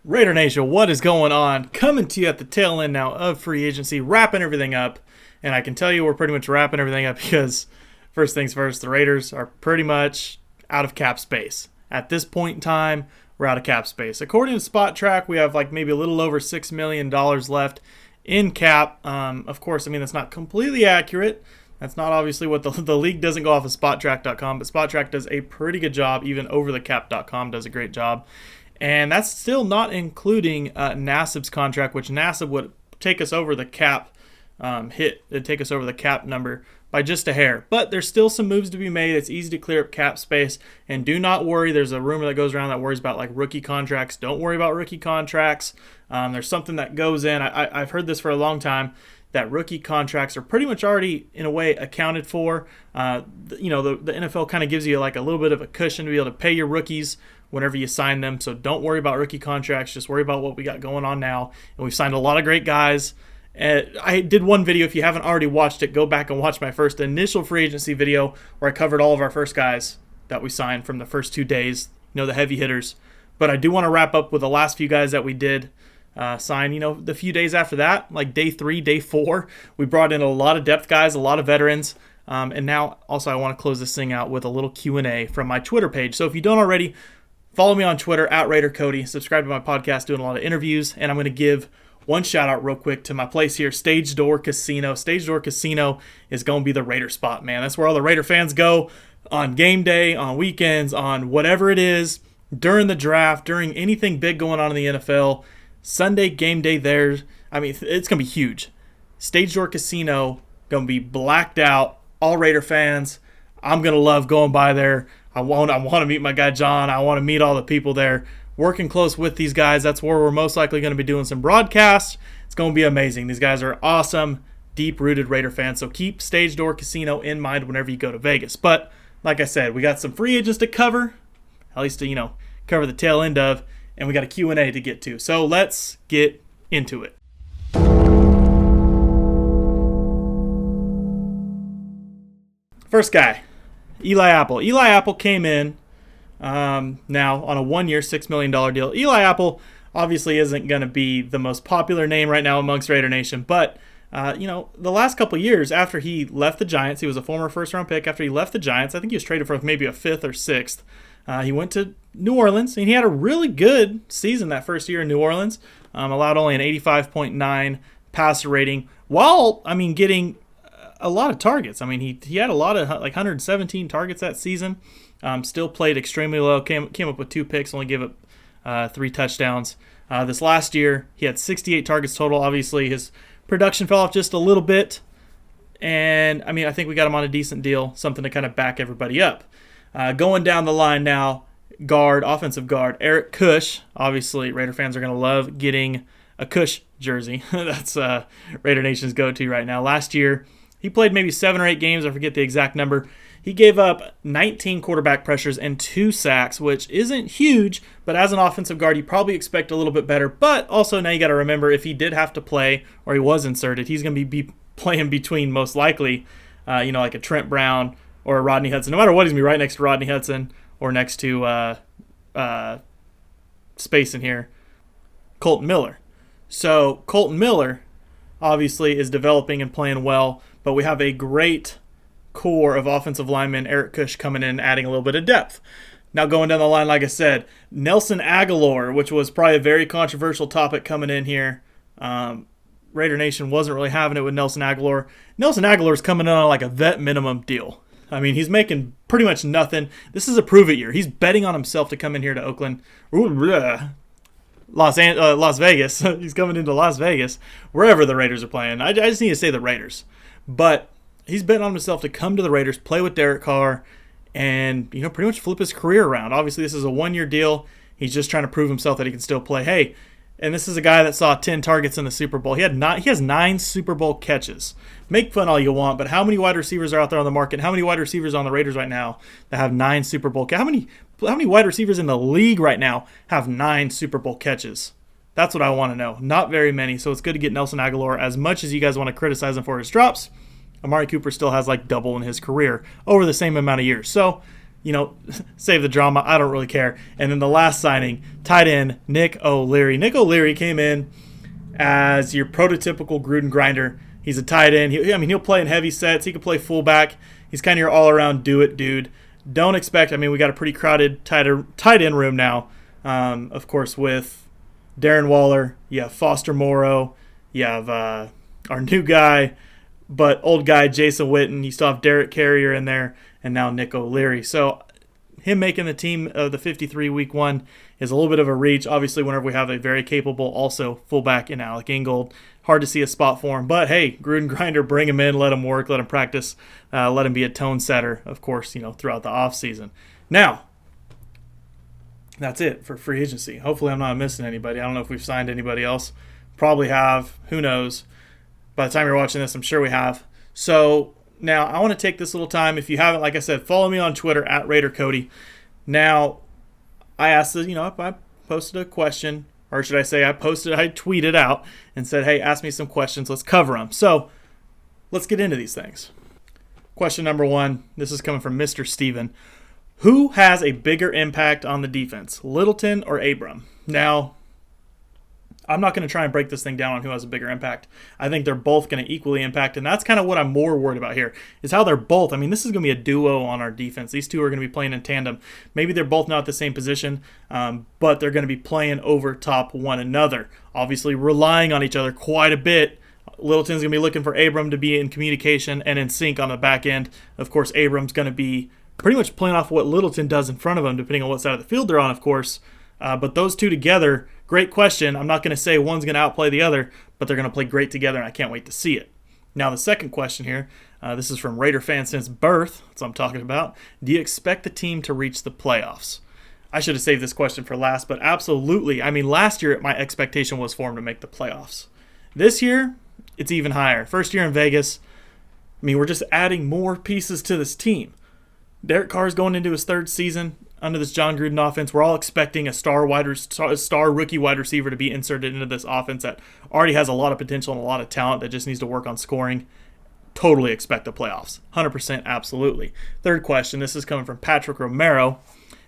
Raider Nation, what is going on? Coming to you at the tail end now of free agency, wrapping everything up. And I can tell you we're pretty much wrapping everything up because, first things first, the Raiders are pretty much out of cap space. At this point in time, we're out of cap space. According to Spot Track, we have like maybe a little over $6 million left in cap. Of course, I mean, that's not completely accurate. That's not obviously what the league doesn't go off of SpotTrack.com, but SpotTrack does a pretty good job. Even OverTheCap.com does a great job. And that's still not including Nassib's contract, which Nassib would take us over the cap hit. It'd take us over the cap number by just a hair. But there's still some moves to be made. It's easy to clear up cap space. And do not worry. There's a rumor that goes around that worries about like rookie contracts. Don't worry about rookie contracts. There's something that goes in. I've heard this for a long time, that rookie contracts are pretty much already, in a way, accounted for. The NFL kind of gives you like a little bit of a cushion to be able to pay your rookies whenever you sign them. So don't worry about rookie contracts. Just worry about what we got going on now. And we've signed a lot of great guys. I did one video. If you haven't already watched it, go back and watch my first initial free agency video where I covered all of our first guys that we signed from the first 2 days, the heavy hitters. But I do want to wrap up with the last few guys that we did sign. The few days after that, like day 3, day 4, we brought in a lot of depth guys, a lot of veterans. And now also I want to close this thing out with a little Q&A from my Twitter page. So if you don't already, follow me on Twitter at RaiderCody. Subscribe to my podcast, doing a lot of interviews. And I'm going to give one shout out real quick to my place here, Stage Door Casino. Stage Door Casino is going to be the Raider spot, man. That's where all the Raider fans go on game day, on weekends, on whatever it is, during the draft, during anything big going on in the NFL. Sunday game day there. I mean, it's going to be huge. Stage Door Casino, going to be blacked out. All Raider fans. I'm going to love going by there. I want to meet my guy John. I want to meet all the people there. Working close with these guys. That's where we're most likely going to be doing some broadcasts. It's going to be amazing. These guys are awesome, deep-rooted Raider fans. So keep Stage Door Casino in mind whenever you go to Vegas. But like I said, we got some free agents to cover, at least to, cover the tail end of, and we got a Q&A to get to. So let's get into it. First guy, Eli Apple. Eli Apple came in now on a 1-year, $6 million deal. Eli Apple obviously isn't going to be the most popular name right now amongst Raider Nation, but the last couple of years after he left the Giants, he was a former first-round pick. After he left the Giants, I think he was traded for maybe a 5th or 6th. He went to New Orleans, and he had a really good season that first year in New Orleans. Allowed only an 85.9 passer rating, while, getting a lot of targets. He had a lot of, like 117 targets that season. Still played extremely low, came up with 2 picks, only gave up 3 touchdowns. This last year, he had 68 targets total. Obviously, his production fell off just a little bit. And, I think we got him on a decent deal, something to kind of back everybody up. Going down the line now, offensive guard, Eric Kush. Obviously, Raider fans are going to love getting a Kush jersey. That's Raider Nation's go-to right now. Last year, he played maybe 7 or 8 games. I forget the exact number. He gave up 19 quarterback pressures and 2 sacks, which isn't huge, but as an offensive guard, you probably expect a little bit better. But also now you got to remember, if he did have to play or he was inserted, he's going to be playing between, most likely, like a Trent Brown or a Rodney Hudson. No matter what, he's going to be right next to Rodney Hudson or next to space in here, Colton Miller. So Colton Miller obviously is developing and playing well, but we have a great core of offensive linemen, Eric Kush coming in, adding a little bit of depth. Now going down the line, like I said, Nelson Aguilar, which was probably a very controversial topic coming in here. Raider Nation wasn't really having it with Nelson Aguilar. Nelson Aguilar is coming in on like a vet minimum deal. He's making pretty much nothing. This is a prove-it year. He's betting on himself to come in here to Oakland. Las Vegas. He's coming into Las Vegas, wherever the Raiders are playing. I just need to say the Raiders. But he's betting on himself to come to the Raiders, play with Derek Carr, and pretty much flip his career around. Obviously, this is a 1-year deal. He's just trying to prove himself that he can still play. Hey, and this is a guy that saw 10 targets in the Super Bowl. He has 9 Super Bowl catches. Make fun all you want, but how many wide receivers are out there on the market? How many wide receivers on the Raiders right now that have 9 Super Bowl catches? How many wide receivers in the league right now have 9 Super Bowl catches? That's what I want to know. Not very many, so it's good to get Nelson Aguilar. As much as you guys want to criticize him for his drops, Amari Cooper still has like double in his career over the same amount of years. So save the drama. I don't really care. And then the last signing, tight end Nick O'Leary. Nick O'Leary came in as your prototypical Gruden grinder. He's a tight end. He'll play in heavy sets. He can play fullback. He's kind of your all-around do-it dude. Don't expect. We got a pretty crowded tight end room now. Of course, with Darren Waller, you have Foster Moreau, you have our new guy, but old guy Jason Witten. You still have Derek Carrier in there, and now Nick O'Leary. So him making the team of the 53 week one is a little bit of a reach. Obviously, whenever we have a very capable also fullback in Alec Ingold, hard to see a spot for him. But hey, Gruden grinder, bring him in, let him work, let him practice, let him be a tone setter, of course, throughout the offseason. Now, that's it for free agency. Hopefully I'm not missing anybody. I don't know if we've signed anybody else. Probably have. Who knows? By the time you're watching this, I'm sure we have. So now I want to take this little time. If you haven't, like I said, follow me on Twitter at RaiderCody. Now, I asked this, I posted a question, or should I say I tweeted out and said, hey, ask me some questions. Let's cover them. So let's get into these things. Question number 1. This is coming from Mr. Steven. Who has a bigger impact on the defense, Littleton or Abram? Now, I'm not going to try and break this thing down on who has a bigger impact. I think they're both going to equally impact, and that's kind of what I'm more worried about here, is how they're both. This is going to be a duo on our defense. These two are going to be playing in tandem. Maybe they're both not at the same position, but they're going to be playing over top one another, obviously relying on each other quite a bit. Littleton's going to be looking for Abram to be in communication and in sync on the back end. Of course, Abram's going to be pretty much playing off what Littleton does in front of him, depending on what side of the field they're on, of course. But those two together, great question. I'm not going to say one's going to outplay the other, but they're going to play great together, and I can't wait to see it. Now, the second question here, this is from Raider fan since birth. That's what I'm talking about. Do you expect the team to reach the playoffs? I should have saved this question for last, but absolutely. Last year, my expectation was for them to make the playoffs. This year, it's even higher. First year in Vegas, we're just adding more pieces to this team. Derek Carr's going into his third season under this John Gruden offense. We're all expecting a star rookie wide receiver to be inserted into this offense that already has a lot of potential and a lot of talent that just needs to work on scoring. Totally expect the playoffs. 100% absolutely. Third question, this is coming from Patrick Romero.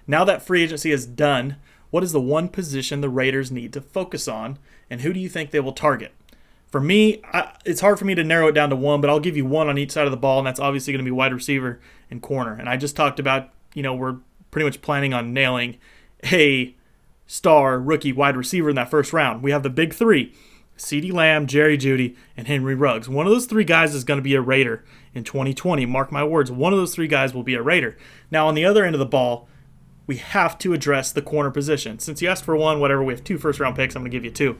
Now that free agency is done, what is the one position the Raiders need to focus on, and who do you think they will target? For me, it's hard for me to narrow it down to one, but I'll give you one on each side of the ball, and that's obviously going to be wide receiver and corner. And I just talked about, we're pretty much planning on nailing a star rookie wide receiver in that first round. We have the big three, CeeDee Lamb, Jerry Jeudy, and Henry Ruggs. One of those three guys is going to be a Raider in 2020. Mark my words, one of those three guys will be a Raider. Now, on the other end of the ball, we have to address the corner position. Since you asked for one, whatever, we have 2 first-round picks, I'm going to give you 2.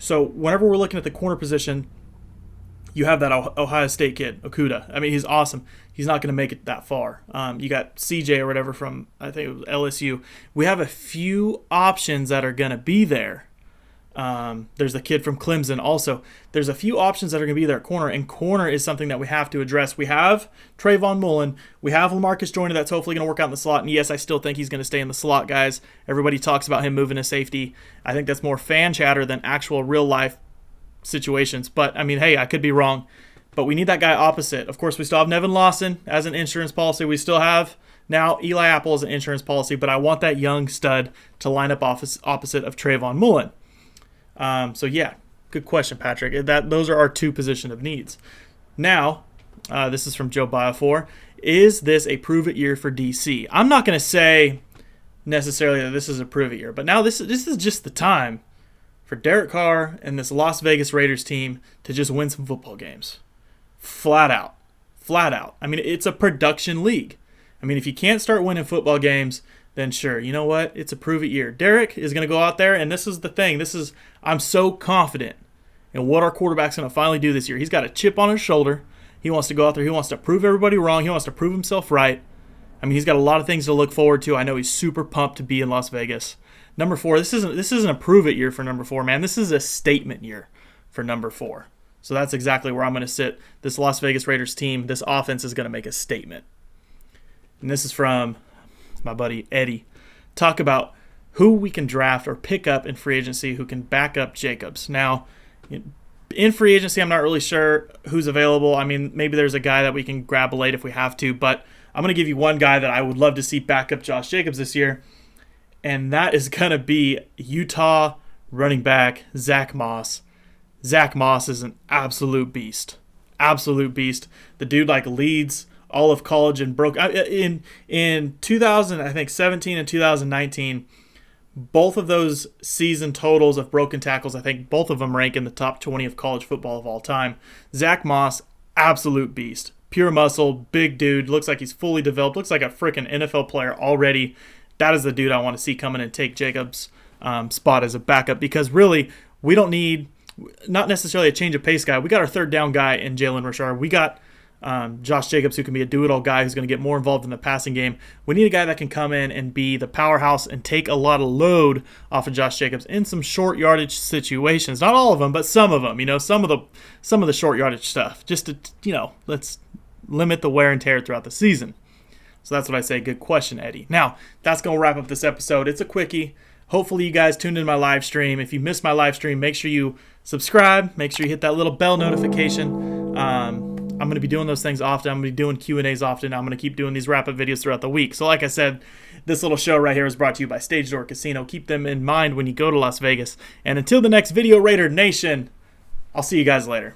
So whenever we're looking at the corner position, you have that Ohio State kid, Okudah. He's awesome. He's not going to make it that far. You got CJ or whatever from, I think it was LSU. We have a few options that are going to be there. There's the kid from Clemson also. There's a few options that are going to be there at corner, and corner is something that we have to address. We have Trayvon Mullen. We have Lamarcus Joyner that's hopefully going to work out in the slot, and yes, I still think he's going to stay in the slot, guys. Everybody talks about him moving to safety. I think that's more fan chatter than actual real-life situations, but, hey, I could be wrong. But we need that guy opposite. Of course, we still have Nevin Lawson as an insurance policy. We still have now Eli Apple as an insurance policy, but I want that young stud to line up opposite of Trayvon Mullen. So yeah, good question, Patrick. Those are our 2 position of needs. Now, this is from Joe Biofor. Is this a prove-it year for DC? I'm not going to say necessarily that this is a prove-it year, but now this is just the time for Derek Carr and this Las Vegas Raiders team to just win some football games. Flat out. It's a production league. If you can't start winning football games, then sure, you know what? It's a prove-it year. Derek is going to go out there, and this is the thing. I'm so confident in what our quarterback's going to finally do this year. He's got a chip on his shoulder. He wants to go out there. He wants to prove everybody wrong. He wants to prove himself right. He's got a lot of things to look forward to. I know he's super pumped to be in Las Vegas. Number 4, this isn't a prove-it year for number 4, man. This is a statement year for number 4. So that's exactly where I'm going to sit. This Las Vegas Raiders team, this offense is going to make a statement. And this is from my buddy Eddie. Talk about who we can draft or pick up in free agency who can back up Jacobs. Now, in free agency, I'm not really sure who's available. Maybe there's a guy that we can grab late if we have to, but I'm going to give you one guy that I would love to see back up Josh Jacobs this year, and that is going to be Utah running back Zach Moss. Zach Moss is an absolute beast. Absolute beast. The dude leads all of college and broke in 2000, I think 17 and 2019. Both of those season totals of broken tackles, I think both of them rank in the top 20 of college football of all time. Zach Moss, absolute beast. Pure muscle, big dude, looks like he's fully developed, looks like a freaking NFL player already. That is the dude I want to see come in and take Jacobs' spot as a backup, because really, we don't need, not necessarily a change of pace guy. We got our third down guy in Jalen Richard. We got Josh Jacobs, who can be a do-it-all guy who's going to get more involved in the passing game. We need a guy that can come in and be the powerhouse and take a lot of load off of Josh Jacobs in some short yardage situations. Not all of them, but some of them. Some of the short yardage stuff, just to let's limit the wear and tear throughout the season. So that's what I say. Good question, Eddie. Now that's going to wrap up this episode. It's a quickie. Hopefully you guys tuned in my live stream. If you missed my live stream, make sure you subscribe. Make sure you hit that little bell notification. I'm going to be doing those things often. I'm going to be doing Q&As often. I'm going to keep doing these wrap-up videos throughout the week. So like I said, this little show right here is brought to you by Stage Door Casino. Keep them in mind when you go to Las Vegas. And until the next video, Raider Nation, I'll see you guys later.